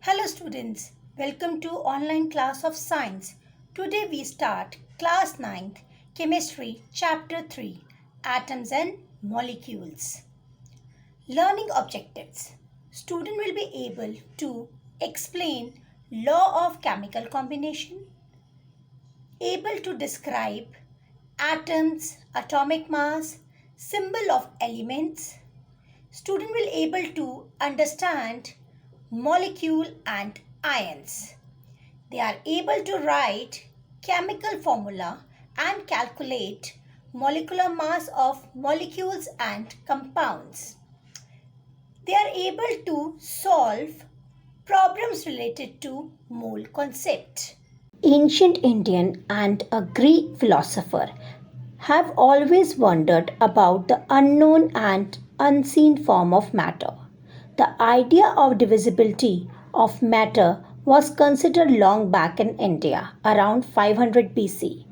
Hello students, welcome to online class of science. Today we start class 9th chemistry chapter 3 atoms and molecules. Learning objectives. Student will be able to explain law of chemical combination, able to describe atoms, atomic mass, symbol of elements. Student will able to understand molecule and ions. They are able to write chemical formula and calculate molecular mass of molecules and compounds. They are able to solve problems related to mole concept. Ancient Indian and a Greek philosopher have always wondered about the unknown and unseen form of matter. The idea of divisibility of matter was considered long back in India, around 500 BC.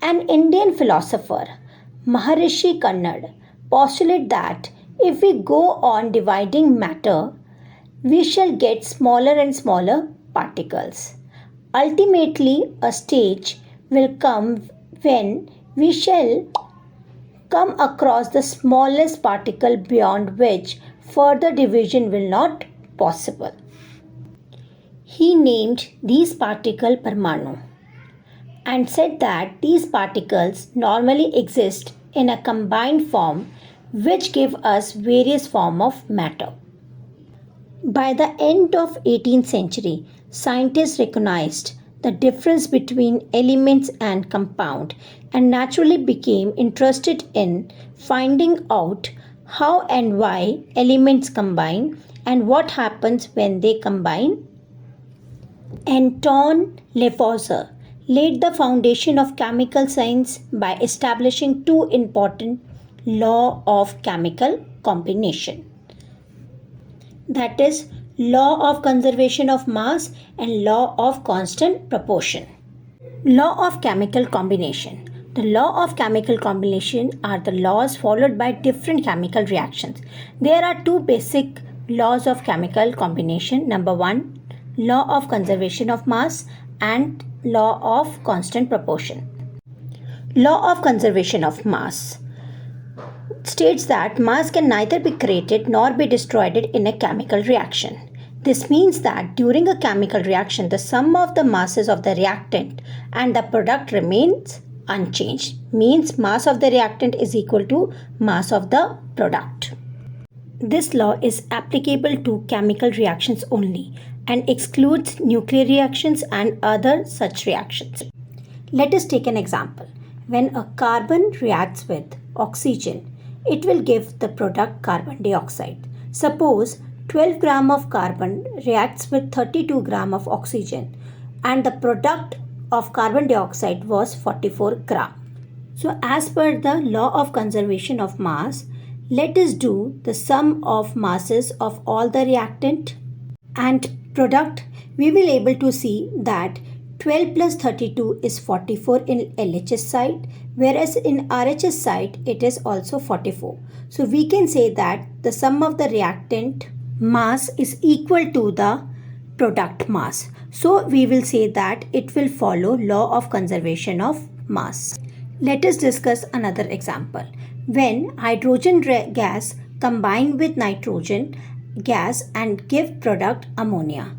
An Indian philosopher, Maharishi Kannad, postulated that if we go on dividing matter, we shall get smaller and smaller particles. Ultimately, a stage will come when we shall come across the smallest particle beyond which further division will not possible. He named these particles Parmanu and said that these particles normally exist in a combined form which give us various form of matter. By the end of 18th century, scientists recognized the difference between elements and compound and naturally became interested in finding out how and why elements combine and what happens when they combine. Anton Lavoisier laid the foundation of chemical science by establishing two important laws of chemical combination, that is law of conservation of mass and law of constant proportion. Law of chemical combination. The law of chemical combination are the laws followed by different chemical reactions. There are two basic laws of chemical combination. Number 1, law of conservation of mass and law of constant proportion. Law of conservation of mass states that mass can neither be created nor be destroyed in a chemical reaction. This means that during a chemical reaction, the sum of the masses of the reactant and the product remains unchanged. Means mass of the reactant is equal to mass of the product. This law is applicable to chemical reactions only and excludes nuclear reactions and other such reactions. Let us take an example. When a carbon reacts with oxygen, it will give the product carbon dioxide. Suppose 12 gram of carbon reacts with 32 gram of oxygen and the product of carbon dioxide was 44 gram. So as per the law of conservation of mass, let us do the sum of masses of all the reactant and product. We will able to see that 12 plus 32 is 44 in LHS side, whereas in RHS side it is also 44. So we can say that the sum of the reactant mass is equal to the product mass. So we will say that it will follow law of conservation of mass. Let us discuss another example. When hydrogen gas combine with nitrogen gas and give product ammonia.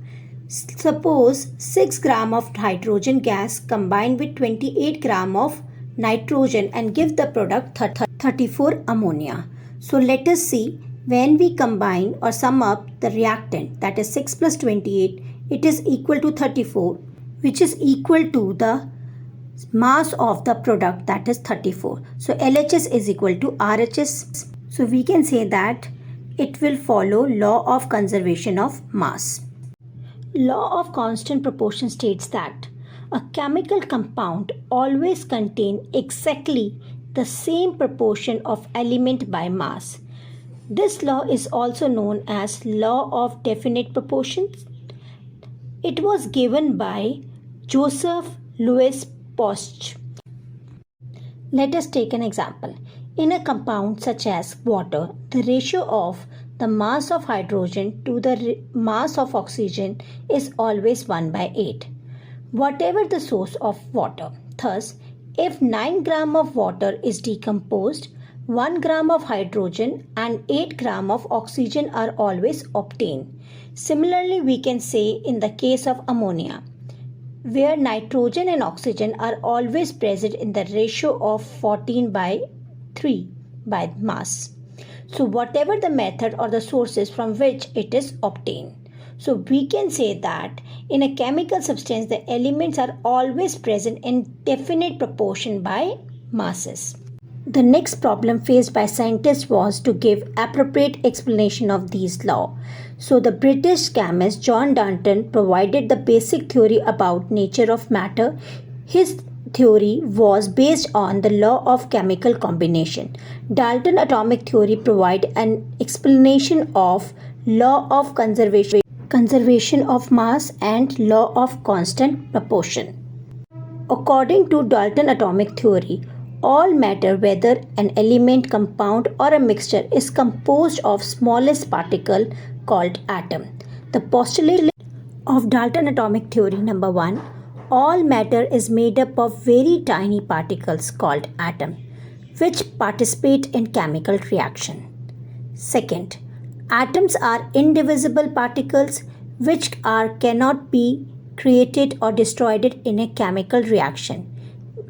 Suppose 6 gram of hydrogen gas combine with 28 gram of nitrogen and give the product 34 ammonia. So let us see, when we combine or sum up the reactant, that is 6 plus 28, it is equal to 34, which is equal to the mass of the product, that is 34. So LHS is equal to RHS. So we can say that it will follow law of conservation of mass. Law of constant proportion states that a chemical compound always contains exactly the same proportion of element by mass. This law is also known as law of definite proportions. It was given by Joseph Louis Post. Let us take an example. In a compound such as water, the ratio of the mass of hydrogen to the mass of oxygen is always 1 by 8, whatever the source of water. Thus, if 9 gram of water is decomposed, 1 gram of hydrogen and 8 gram of oxygen are always obtained. Similarly, we can say in the case of ammonia, where nitrogen and oxygen are always present in the ratio of 14 by 3 by mass. So whatever the method or the sources from which it is obtained. So we can say that in a chemical substance, the elements are always present in definite proportion by masses. The next problem faced by scientists was to give appropriate explanation of these laws. So the British chemist John Dalton provided the basic theory about nature of matter. His theory was based on the law of chemical combination. Dalton atomic theory provided an explanation of law of conservation of mass and law of constant proportion. According to Dalton atomic theory, all matter, whether an element, compound or a mixture, is composed of smallest particle called atom. The postulate of Dalton atomic theory: number 1, all matter is made up of very tiny particles called atom, which participate in chemical reaction. Second, atoms are indivisible particles which cannot be created or destroyed in a chemical reaction.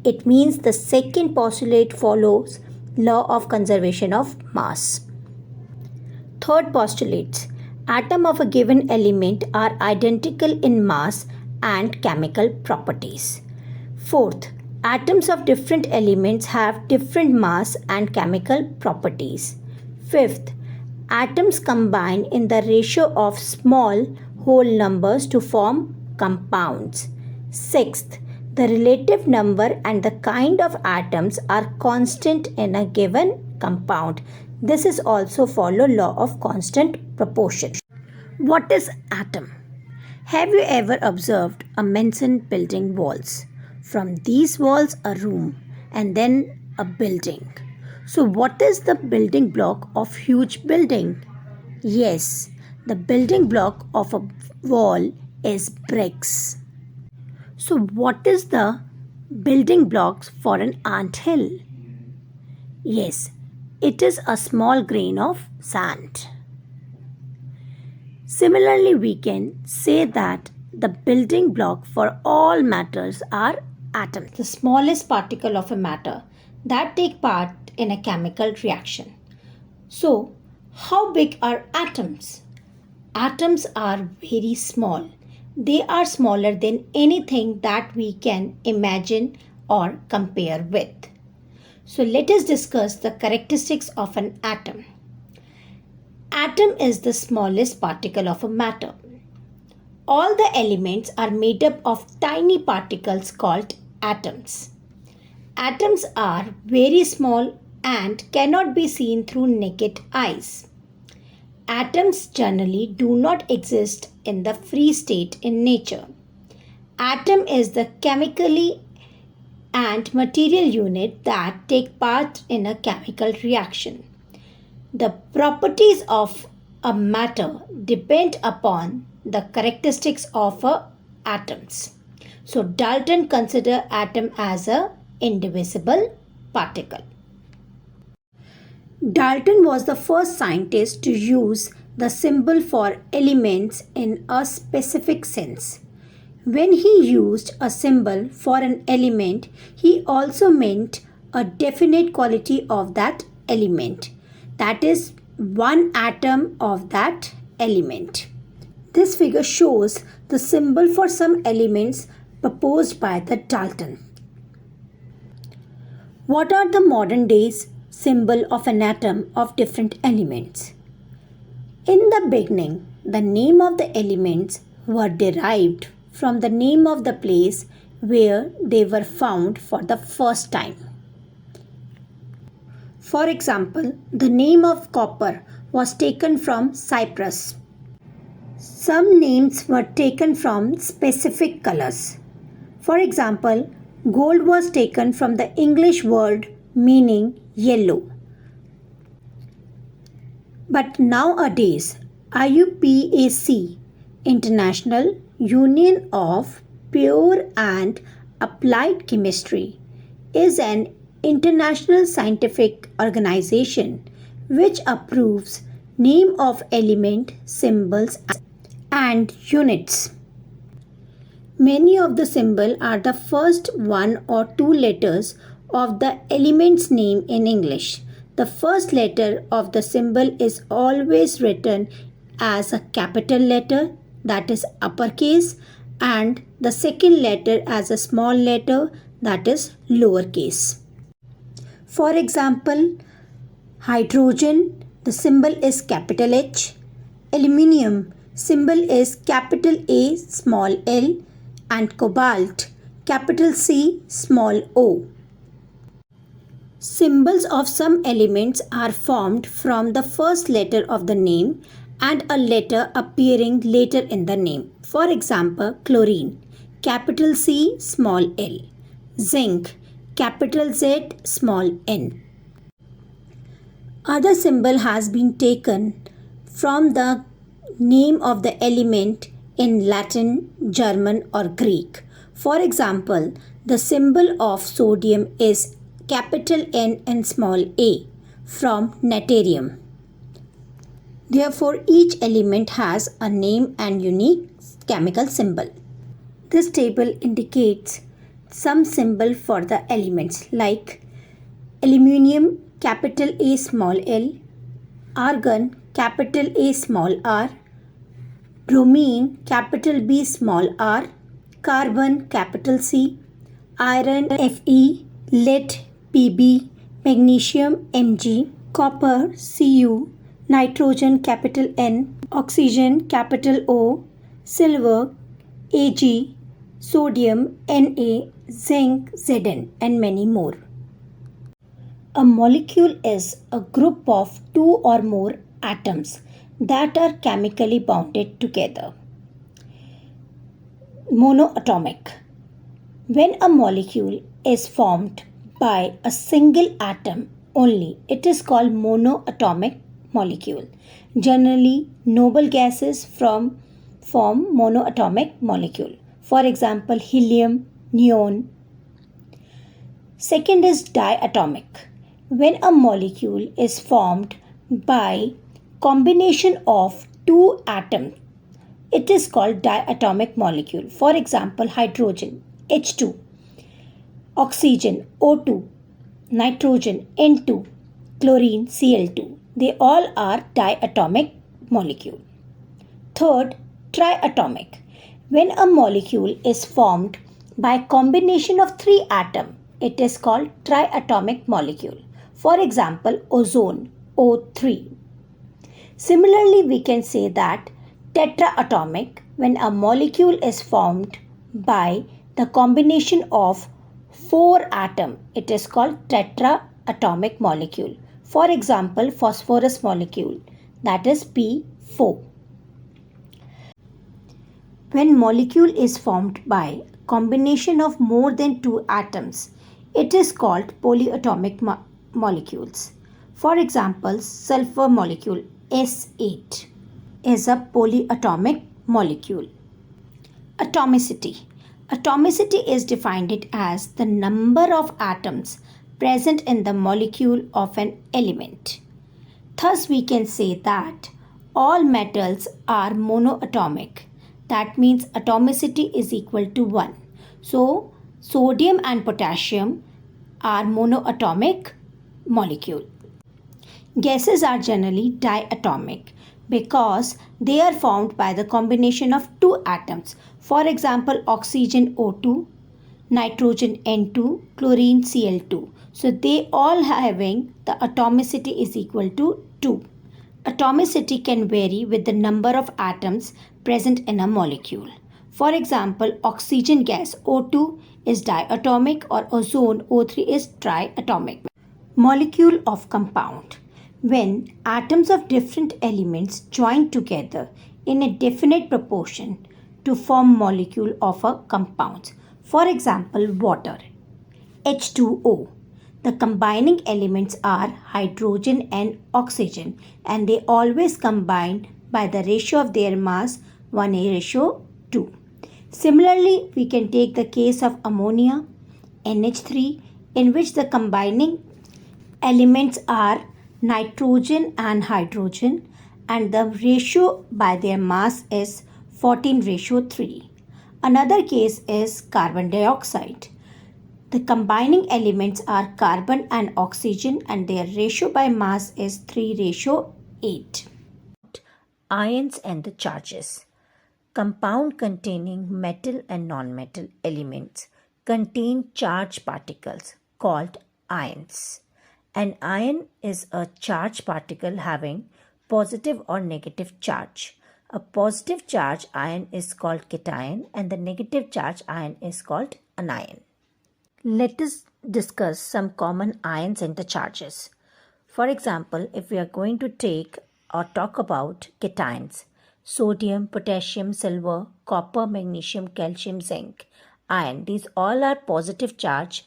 It means the second postulate follows law of conservation of mass. Third postulate: atoms of a given element are identical in mass and chemical properties. Fourth, atoms of different elements have different mass and chemical properties. Fifth, atoms combine in the ratio of small whole numbers to form compounds. Sixth, the relative number and the kind of atoms are constant in a given compound. This is also follow law of constant proportion. What is atom? Have you ever observed a Manson building walls? From these walls a room and then a building. So what is the building block of huge building? Yes, the building block of a wall is bricks. So what is the building blocks for an anthill? Yes, it is a small grain of sand. Similarly, we can say that the building block for all matters are atoms, the smallest particle of a matter that take part in a chemical reaction. So, how big are atoms? Atoms are very small. They are smaller than anything that we can imagine or compare with. So let us discuss the characteristics of an atom. Atom is the smallest particle of a matter. All the elements are made up of tiny particles called atoms. Atoms are very small and cannot be seen through naked eyes. Atoms generally do not exist in the free state in nature. Atom is the chemically and material unit that take part in a chemical reaction. The properties of a matter depend upon the characteristics of atoms. So Dalton considered atom as a indivisible particle. Dalton was the first scientist to use the symbol for elements in a specific sense. When he used a symbol for an element, he also meant a definite quality of that element, that is, one atom of that element. This figure shows the symbol for some elements proposed by the Dalton. What are the modern days symbol of an atom of different elements? In the beginning, the name of the elements were derived from the name of the place where they were found for the first time. For example, the name of copper was taken from Cyprus. Some names were taken from specific colors. For example, gold was taken from the English word meaning yellow. But nowadays, IUPAC, International Union of Pure and Applied Chemistry, is an international scientific organization which approves name of element, symbols and units. Many of the symbols are the first one or two letters of the element's name in English. The first letter of the symbol is always written as a capital letter, that is uppercase, and the second letter as a small letter, that is lowercase. For example, hydrogen, the symbol is capital H. Aluminium, symbol is capital A small l, and cobalt, capital C small o. Symbols of some elements are formed from the first letter of the name and a letter appearing later in the name. For example, chlorine, capital C small l. Zinc, capital Z small n. Other symbol has been taken from the name of the element in Latin, German or Greek. For example, the symbol of sodium is capital N and small a from natrium. Therefore, each element has a name and unique chemical symbol. This table indicates some symbol for the elements like aluminium, capital A small l, argon, capital A small r, bromine, capital B small r, carbon, capital C, iron, Fe, lead, Pb, magnesium, Mg, copper, Cu, nitrogen, capital N, oxygen, capital O, silver, Ag, sodium, Na, zinc, Zn, and many more. A molecule is a group of two or more atoms that are chemically bonded together. Monoatomic. When a molecule is formed by a single atom only, it is called monoatomic molecule. Generally, noble gases form monoatomic molecule. For example, helium, neon. Second is diatomic. When a molecule is formed by combination of two atoms, it is called diatomic molecule. For example, hydrogen, H2, oxygen, O2, nitrogen, N2, chlorine, Cl2. They all are diatomic molecule. Third, triatomic. When a molecule is formed by combination of three atoms, it is called triatomic molecule. For example, ozone, O3. Similarly, we can say that tetraatomic when a molecule is formed by the combination of four atoms. It is called tetraatomic molecule. For example, phosphorus molecule, that is P4. When molecule is formed by combination of more than two atoms, it is called polyatomic molecules. For example, sulfur molecule S8 is a polyatomic molecule. Atomicity. Atomicity is defined as the number of atoms present in the molecule of an element. Thus, we can say that all metals are monoatomic. That means atomicity is equal to 1. So, sodium and potassium are monoatomic molecule. Gases are generally diatomic because they are formed by the combination of two atoms. For example, oxygen O2, nitrogen N2, chlorine Cl2. So they all having the atomicity is equal to 2. Atomicity can vary with the number of atoms present in a molecule. For example, oxygen gas O2 is diatomic or ozone O3 is triatomic. Molecule of compound. When atoms of different elements join together in a definite proportion to form molecule of a compound. For example, water, H2O. The combining elements are hydrogen and oxygen, and they always combine by the ratio of their mass 1:2. Similarly, we can take the case of ammonia, NH3, in which the combining elements are nitrogen and hydrogen, and the ratio by their mass is 14:3. Another case is carbon dioxide. The combining elements are carbon and oxygen, and their ratio by mass is 3:8. Ions and the charges. Compound containing metal and nonmetal elements contain charged particles called ions. An ion is a charged particle having positive or negative charge. A positive charge ion is called cation, and the negative charge ion is called anion. Let us discuss some common ions and the charges. For example, if we are going to take or talk about cations, sodium, potassium, silver, copper, magnesium, calcium, zinc, iron, these all are positive charge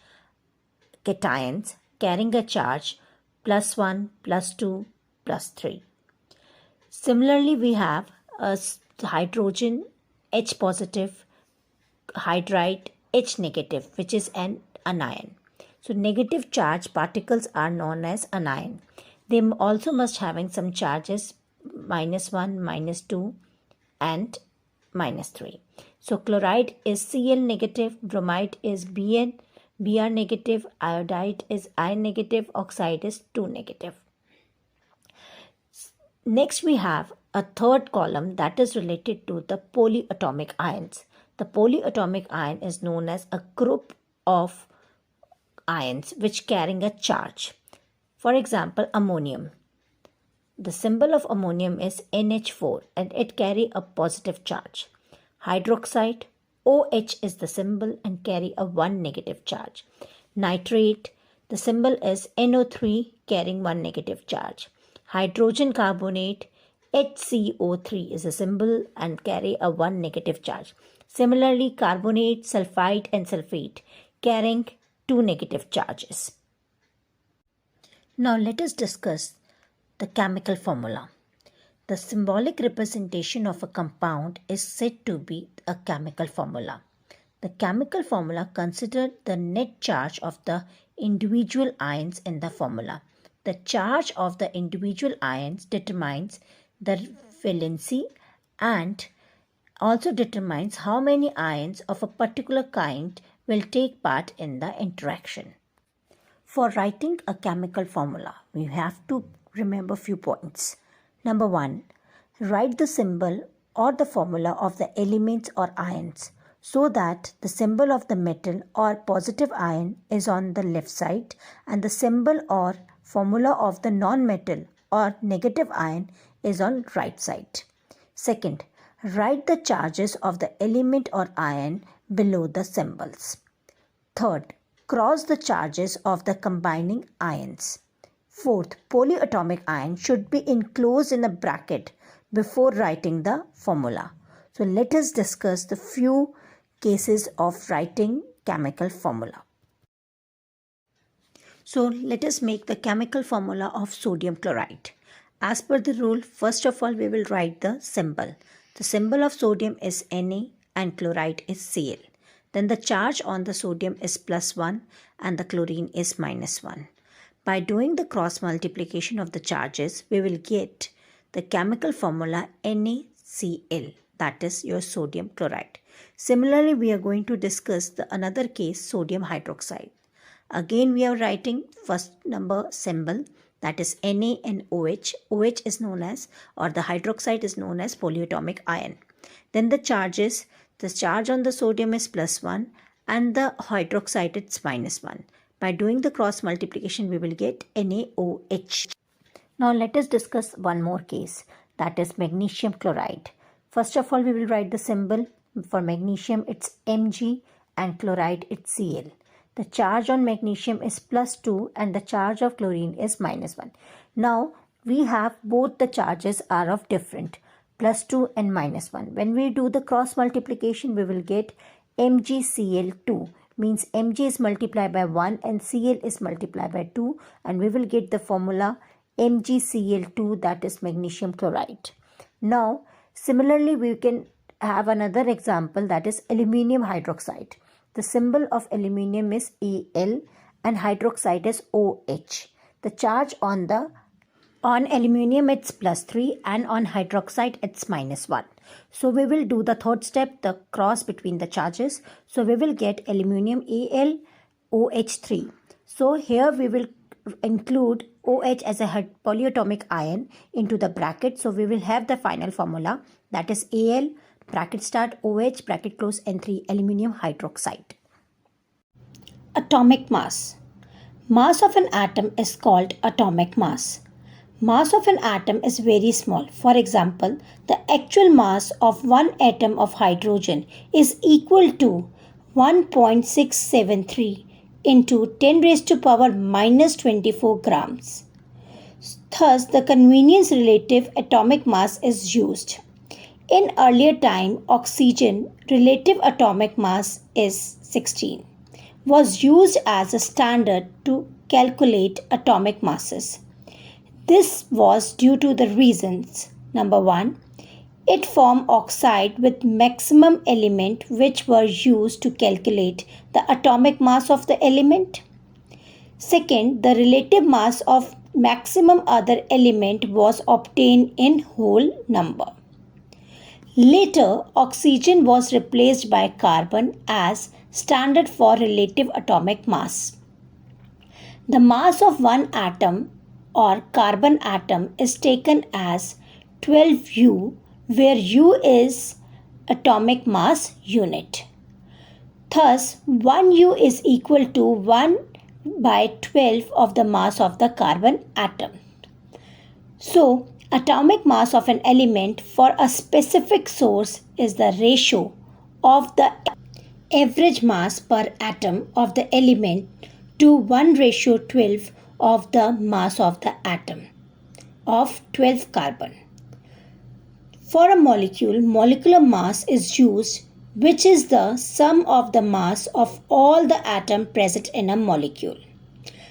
cations carrying a charge +1, +2, +3. Similarly, we have a hydrogen, H positive, hydride, H negative, which is an anion. So negative charge particles are known as anion. They also must having some charges -1, -2 and -3. So chloride is Cl negative, bromide is Bn, Br negative, iodide is I negative, oxide is 2 negative. Next we have a third column that is related to the polyatomic ions. The polyatomic ion is known as a group of ions which carrying a charge. For example, ammonium. The symbol of ammonium is NH4 and it carry a positive charge. Hydroxide, OH is the symbol and carry a 1 negative charge. Nitrate, the symbol is NO3 carrying 1 negative charge. Hydrogen carbonate, HCO3 is a symbol and carry a 1 negative charge. Similarly, carbonate, sulfite and sulfate carrying 2 negative charges. Now let us discuss the chemical formula. The symbolic representation of a compound is said to be a chemical formula. The chemical formula considers the net charge of the individual ions in the formula. The charge of the individual ions determines the valency and also determines how many ions of a particular kind will take part in the interaction. For writing a chemical formula, we have to remember few points. Number 1, write the symbol or the formula of the elements or ions so that the symbol of the metal or positive ion is on the left side and the symbol or formula of the non-metal or negative ion is on right side. Second, write the charges of the element or ion below the symbols. Third, cross the charges of the combining ions. Fourth, polyatomic ion should be enclosed in a bracket before writing the formula. So let us discuss the few cases of writing chemical formula. So let us make the chemical formula of sodium chloride. As per the rule, first of all we will write the symbol. The symbol of sodium is Na and chloride is Cl. Then the charge on the sodium is +1 and the chlorine is -1. By doing the cross multiplication of the charges, we will get the chemical formula NaCl, that is your sodium chloride. Similarly, we are going to discuss the another case, sodium hydroxide. Again, we are writing first number symbol, that is Na and OH. OH is known as, or the hydroxide is known as polyatomic ion. Then the charges, the charge on the sodium is +1 and the hydroxide is -1. By doing the cross multiplication, we will get NaOH. Now let us discuss one more case, that is magnesium chloride. First of all, we will write the symbol. For magnesium, it's Mg and chloride, it's Cl. The charge on magnesium is +2 and the charge of chlorine is -1. Now we have both the charges are of different, +2 and -1. When we do the cross multiplication, we will get MgCl2, means Mg is multiplied by 1 and Cl is multiplied by 2, and we will get the formula MgCl2, that is magnesium chloride. Now similarly we can have another example, that is aluminium hydroxide. The symbol of aluminium is Al and hydroxide is OH. The charge on aluminium it's +3 and on hydroxide it's -1. So we will do the third step, the cross between the charges. So we will get aluminium Al OH3. So here we will include OH as a polyatomic ion into the bracket. So we will have the final formula, that is Al bracket start OH bracket close N3 aluminium hydroxide. Atomic mass. Mass of an atom is called atomic mass. Mass of an atom is very small. For example, the actual mass of one atom of hydrogen is equal to 1.673 into 10 raised to power minus 24 grams. Thus, the convenience relative atomic mass is used. In earlier time, oxygen relative atomic mass is 16, was used as a standard to calculate atomic masses. This was due to the reasons. Number 1, it formed oxide with maximum element which were used to calculate the atomic mass of the element. Second, the relative mass of maximum other element was obtained in whole number. Later, oxygen was replaced by carbon as standard for relative atomic mass. The mass of one atom or carbon atom is taken as 12U, where U is atomic mass unit. Thus, 1U is equal to 1 by 12 of the mass of the carbon atom. So, atomic mass of an element for a specific source is the ratio of the average mass per atom of the element to 1:12 of the mass of the atom of 12 carbon. For a molecule, molecular mass is used, which is the sum of the mass of all the atoms present in a molecule.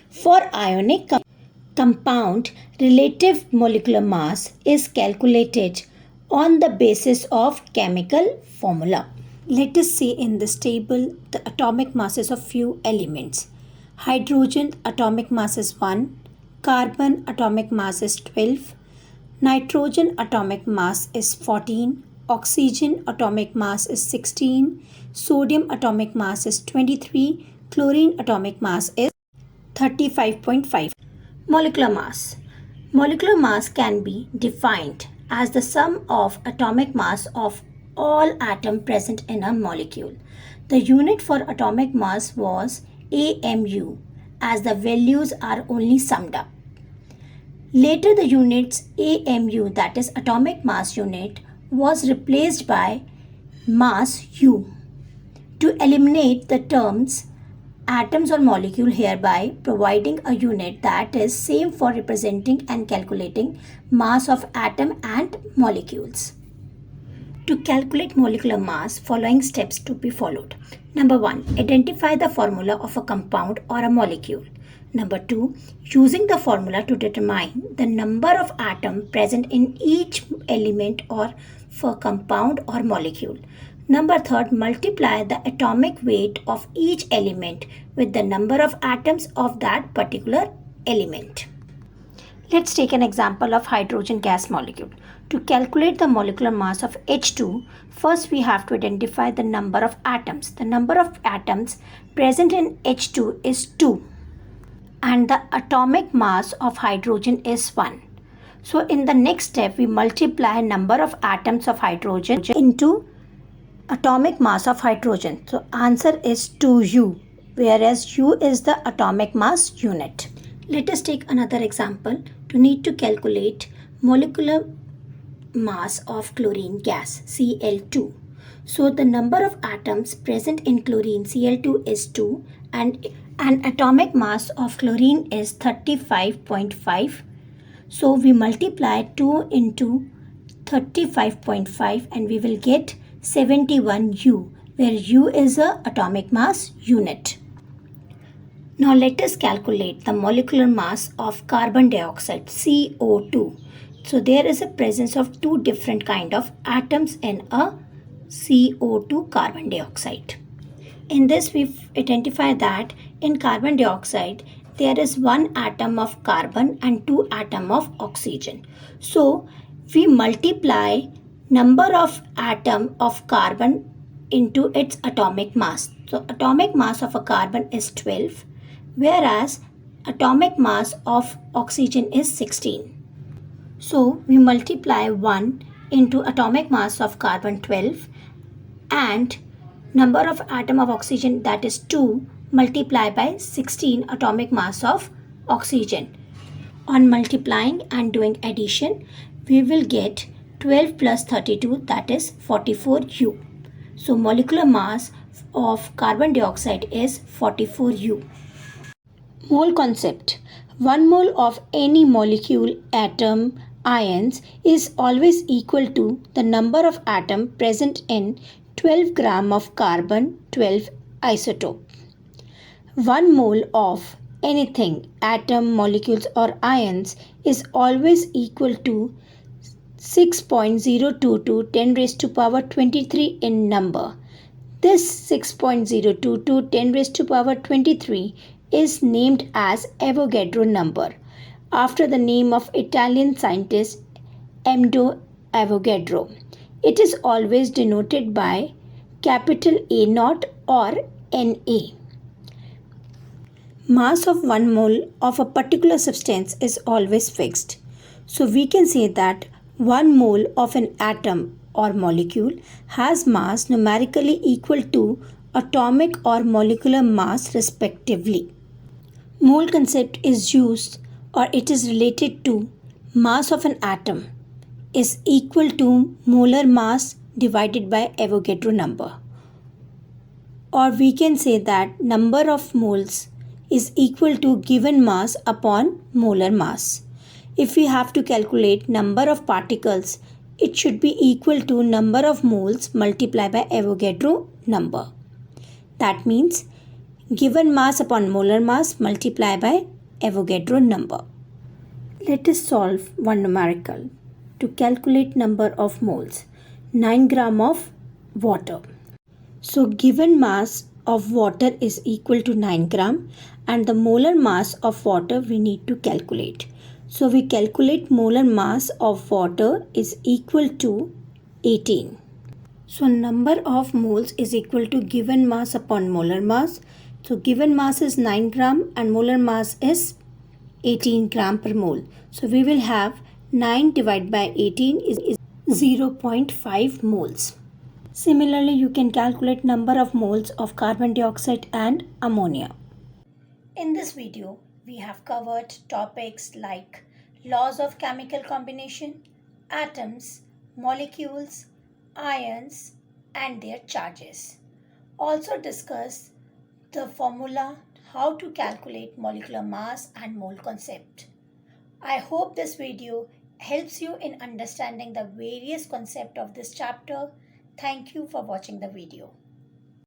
For ionic compound, relative molecular mass is calculated on the basis of chemical formula. Let us see in this table the atomic masses of few elements. Hydrogen atomic mass is 1, carbon atomic mass is 12, nitrogen atomic mass is 14, oxygen atomic mass is 16, sodium atomic mass is 23, chlorine atomic mass is 35.5. Molecular mass. Molecular mass can be defined as the sum of atomic mass of all atoms present in a molecule. The unit for atomic mass was AMU, as the values are only summed up. Later the units AMU, that is atomic mass unit, was replaced by mass U to eliminate the terms atoms or molecule, hereby providing a unit that is same for representing and calculating mass of atom and molecules. To calculate molecular mass, following steps to be followed. Number 1, identify the formula of a compound or a molecule. Number 2, using the formula to determine the number of atoms present in each element or for compound or molecule. Number 3, multiply the atomic weight of each element with the number of atoms of that particular element. Let's take an example of hydrogen gas molecule. To calculate the molecular mass of H2, first we have to identify the number of atoms. The number of atoms present in H2 is 2 and the atomic mass of hydrogen is 1. So in the next step, we multiply number of atoms of hydrogen into atomic mass of hydrogen. So answer is 2U, whereas U is the atomic mass unit. Let us take another example to need to calculate molecular mass of chlorine gas Cl2. So the number of atoms present in chlorine Cl2 is 2 and atomic mass of chlorine is 35.5. So we multiply 2 into 35.5 and we will get 71U, where U is a atomic mass unit. Now let us calculate the molecular mass of carbon dioxide, CO2. So there is a presence of two different kind of atoms in a CO2 carbon dioxide. In this we identify that in carbon dioxide there is one atom of carbon and two atom of oxygen. So we multiply number of atom of carbon into its atomic mass. So atomic mass of a carbon is 12, whereas atomic mass of oxygen is 16. So we multiply 1 into atomic mass of carbon 12 and number of atom of oxygen, that is 2, multiplied by 16 atomic mass of oxygen. On multiplying and doing addition, we will get 12 plus 32, that is 44U. So molecular mass of carbon dioxide is 44U. Mole concept. 1 mole of any molecule, atom, ions is always equal to the number of atom present in 12 gram of carbon 12 isotope. 1 mole of anything, atom, molecules or ions is always equal to 6.022 10 raised to power 23 in number. This 6.022 10 raised to power 23 is named as Avogadro number after the name of Italian scientist Amedeo Avogadro. It is always denoted by capital A naught or Na. Mass of 1 mole of a particular substance is always fixed. So we can say that 1 mole of an atom or molecule has mass numerically equal to atomic or molecular mass respectively. Mole concept is used, or it is related to mass of an atom is equal to molar mass divided by Avogadro number. Or we can say that number of moles is equal to given mass upon molar mass. If we have to calculate number of particles, it should be equal to number of moles multiplied by Avogadro number. That means given mass upon molar mass multiplied by Avogadro number. Let us solve one numerical to calculate number of moles. 9 gram of water. So given mass of water is equal to 9 gram and the molar mass of water we need to calculate. So we calculate molar mass of water is equal to 18. So number of moles is equal to given mass upon molar mass. So given mass is 9 gram and molar mass is 18 gram per mole. So we will have 9 divided by 18 is 0.5 moles. Similarly, you can calculate number of moles of carbon dioxide and ammonia. In this video, we have covered topics like laws of chemical combination, atoms, molecules, ions, and their charges. Also discuss the formula, how to calculate molecular mass and mole concept. I hope this video helps you in understanding the various concepts of this chapter. Thank you for watching the video.